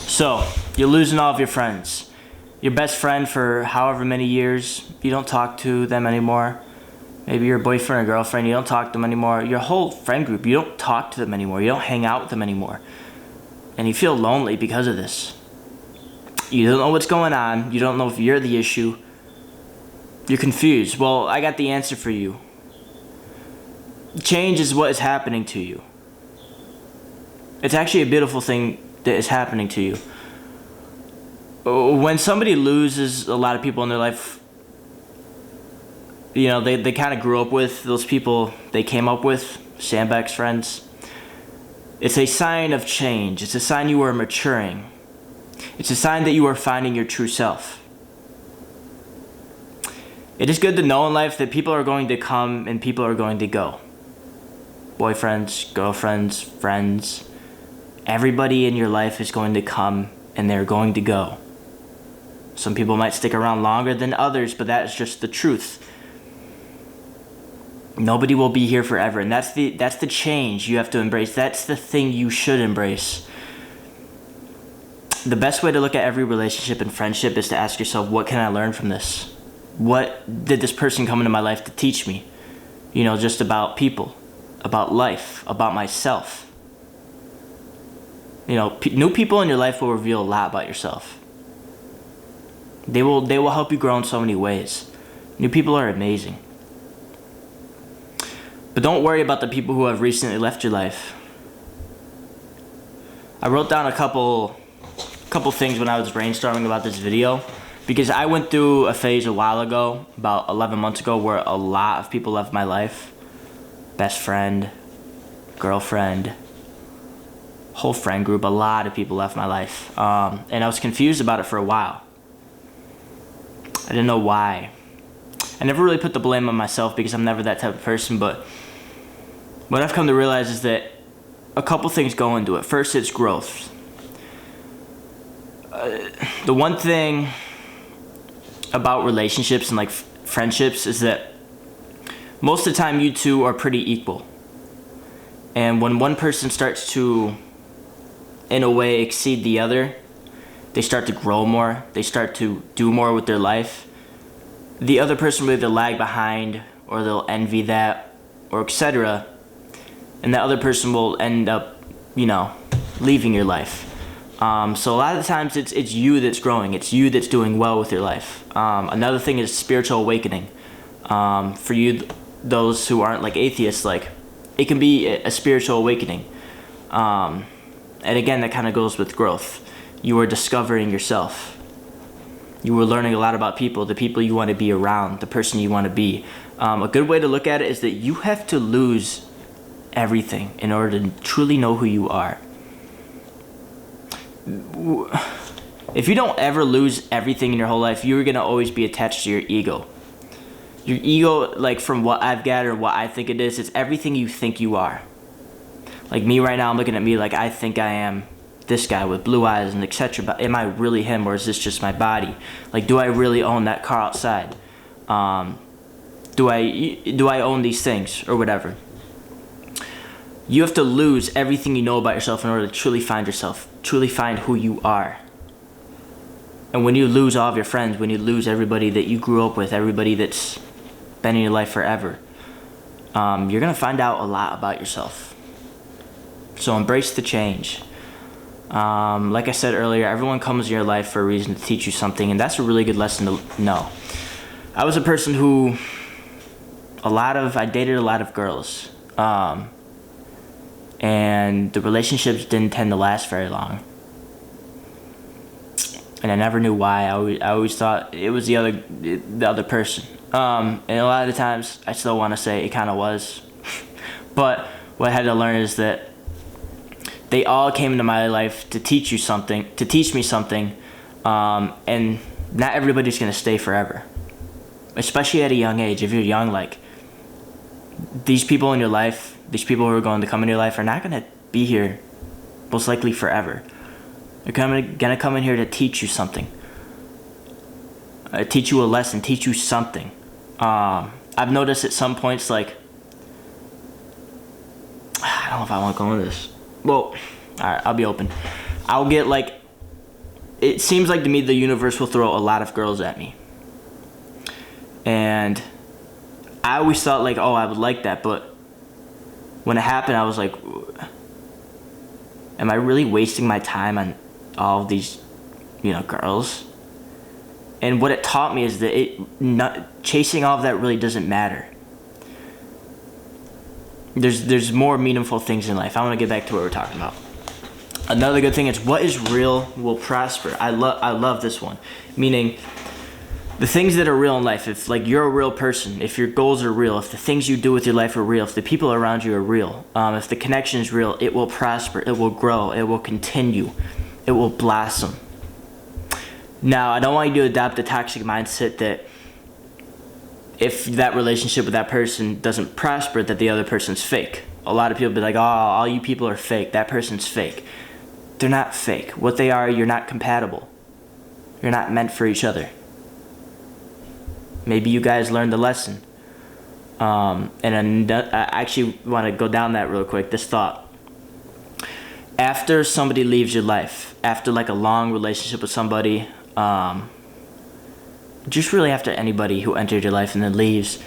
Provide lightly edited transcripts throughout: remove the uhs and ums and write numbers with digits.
So, you're losing all of your friends. Your best friend for however many years, you don't talk to them anymore. Maybe your boyfriend or girlfriend, you don't talk to them anymore. Your whole friend group, you don't talk to them anymore. You don't hang out with them anymore. And you feel lonely because of this. You don't know what's going on. You don't know if you're the issue. You're confused. Well, I got the answer for you. Change is what is happening to you. It's actually a beautiful thing that is happening to you. When somebody loses a lot of people in their life, you know, they kind of grew up with, those people they came up with, Sandbeck's friends. It's a sign of change. It's a sign you are maturing. It's a sign that you are finding your true self. It is good to know in life that people are going to come and people are going to go. Boyfriends, girlfriends, friends. Everybody in your life is going to come and they're going to go. Some people might stick around longer than others, but that is just the truth. Nobody will be here forever, and that's the change you have to embrace. That's the thing you should embrace. The best way to look at every relationship and friendship is to ask yourself, what can I learn from this? What did this person come into my life to teach me? You know, just about people, about life, about myself. You know, new people in your life will reveal a lot about yourself. They will help you grow in so many ways. New people are amazing. But don't worry about the people who have recently left your life. I wrote down a couple things when I was brainstorming about this video, because I went through a phase a while ago, about 11 months ago, where a lot of people left my life. Best friend, girlfriend, whole friend group, a lot of people left my life. And I was confused about it for a while. I didn't know why. I never really put the blame on myself because I'm never that type of person, but what I've come to realize is that a couple things go into it. First, it's growth. The one thing about relationships and like friendships is that most of the time you two are pretty equal. And when one person starts to, in a way, exceed the other, they start to grow more, they start to do more with their life, the other person will either lag behind or they'll envy that or etc. And that other person will end up, you know, leaving your life. So a lot of the times it's you that's growing. It's you that's doing well with your life. Another thing is spiritual awakening. For you, those who aren't like atheists, like it can be a spiritual awakening. And again, that kind of goes with growth. You are discovering yourself. You are learning a lot about people, the people you want to be around, the person you want to be. A good way to look at it is that you have to lose everything in order to truly know who you are. If you don't ever lose everything in your whole life, you're going to always be attached to your ego. Your ego, like from what I've gathered, what I think it is, it's everything you think you are. Like me right now, I'm looking at me like I think I am this guy with blue eyes and etc. But am I really him, or is this just my body? Like, do I really own that car outside? Do I own these things or whatever? You have to lose everything you know about yourself in order to truly find yourself, truly find who you are. And when you lose all of your friends, when you lose everybody that you grew up with, everybody that's been in your life forever, you're gonna find out a lot about yourself. So embrace the change. Like I said earlier, everyone comes in your life for a reason to teach you something, and that's a really good lesson to know. I was a person who I dated a lot of girls. And the relationships didn't tend to last very long. And I never knew why. I always thought it was the other person. And a lot of the times, I still want to say it kind of was. But what I had to learn is that they all came into my life to teach me something. And not everybody's going to stay forever. Especially at a young age. If you're young, like, these people in your life, these people who are going to come in your life are not going to be here most likely forever. They're going to come in here to teach you something. Teach you a lesson, teach you something. I've noticed at some points, like, I don't know if I want to go into this. Well, alright, I'll be open. I'll get, like, it seems like to me the universe will throw a lot of girls at me. And I always thought like, oh, I would like that, but when it happened, I was like, am I really wasting my time on all of these, girls? And what it taught me is that chasing all of that really doesn't matter. There's more meaningful things in life. I want to get back to what we're talking about. Another good thing is what is real will prosper. I love this one. Meaning, the things that are real in life, if like you're a real person, if your goals are real, if the things you do with your life are real, if the people around you are real, if the connection is real, it will prosper, it will grow, it will continue, it will blossom. Now, I don't want you to adopt a toxic mindset that if that relationship with that person doesn't prosper, that the other person's fake. A lot of people be like, oh, all you people are fake, that person's fake. They're not fake. What they are, you're not compatible. You're not meant for each other. Maybe you guys learned the lesson. And I actually want to go down that real quick, this thought. After somebody leaves your life, after like a long relationship with somebody, just really after anybody who entered your life and then leaves,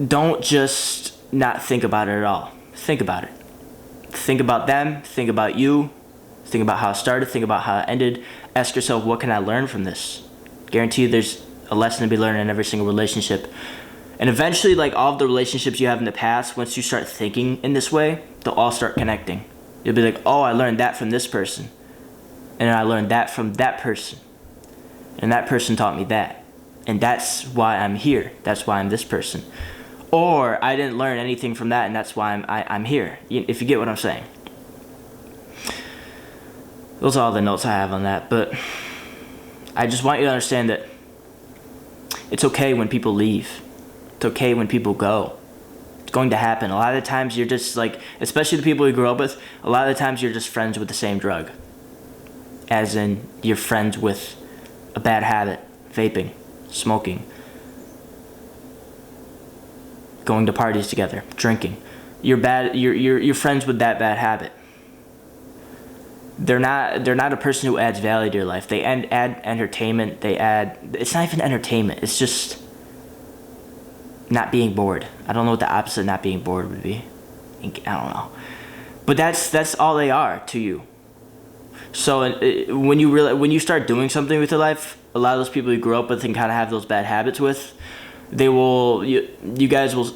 don't just not think about it at all. Think about it. Think about them, think about you, think about how it started, think about how it ended. Ask yourself, what can I learn from this? Guarantee you there's a lesson to be learned in every single relationship. And eventually, like all of the relationships you have in the past, once you start thinking in this way, they'll all start connecting. You'll be like, oh, I learned that from this person. And I learned that from that person. And that person taught me that. And that's why I'm here. That's why I'm this person. Or I didn't learn anything from that, and that's why I'm here. If you get what I'm saying. Those are all the notes I have on that. But I just want you to understand that it's okay when people leave. It's okay when people go. It's going to happen. A lot of the times you're just like, especially the people you grew up with, a lot of the times you're just friends with the same drug. As in, you're friends with a bad habit. Vaping. Smoking. Going to parties together. Drinking. You're friends with that bad habit. They're not a person who adds value to your life. They add entertainment. It's not even entertainment. It's just not being bored. I don't know what the opposite of not being bored would be. I don't know. But that's all they are to you. So when you start doing something with your life, a lot of those people you grew up with and kind of have those bad habits with, you guys will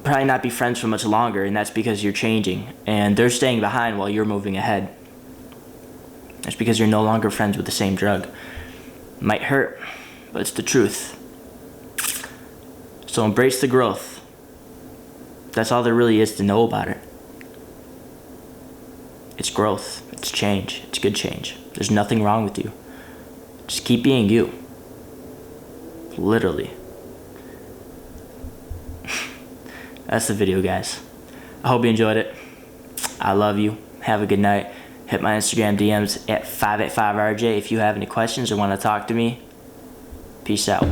probably not be friends for much longer, and that's because you're changing and they're staying behind while you're moving ahead. That's because you're no longer friends with the same drug. It might hurt, but it's the truth. So embrace the growth. That's all there really is to know about it. It's growth. It's change. It's good change. There's nothing wrong with you. Just keep being you. Literally. That's the video, guys. I hope you enjoyed it. I love you. Have a good night. Hit my Instagram DMs at 585RJ if you have any questions or want to talk to me. Peace out.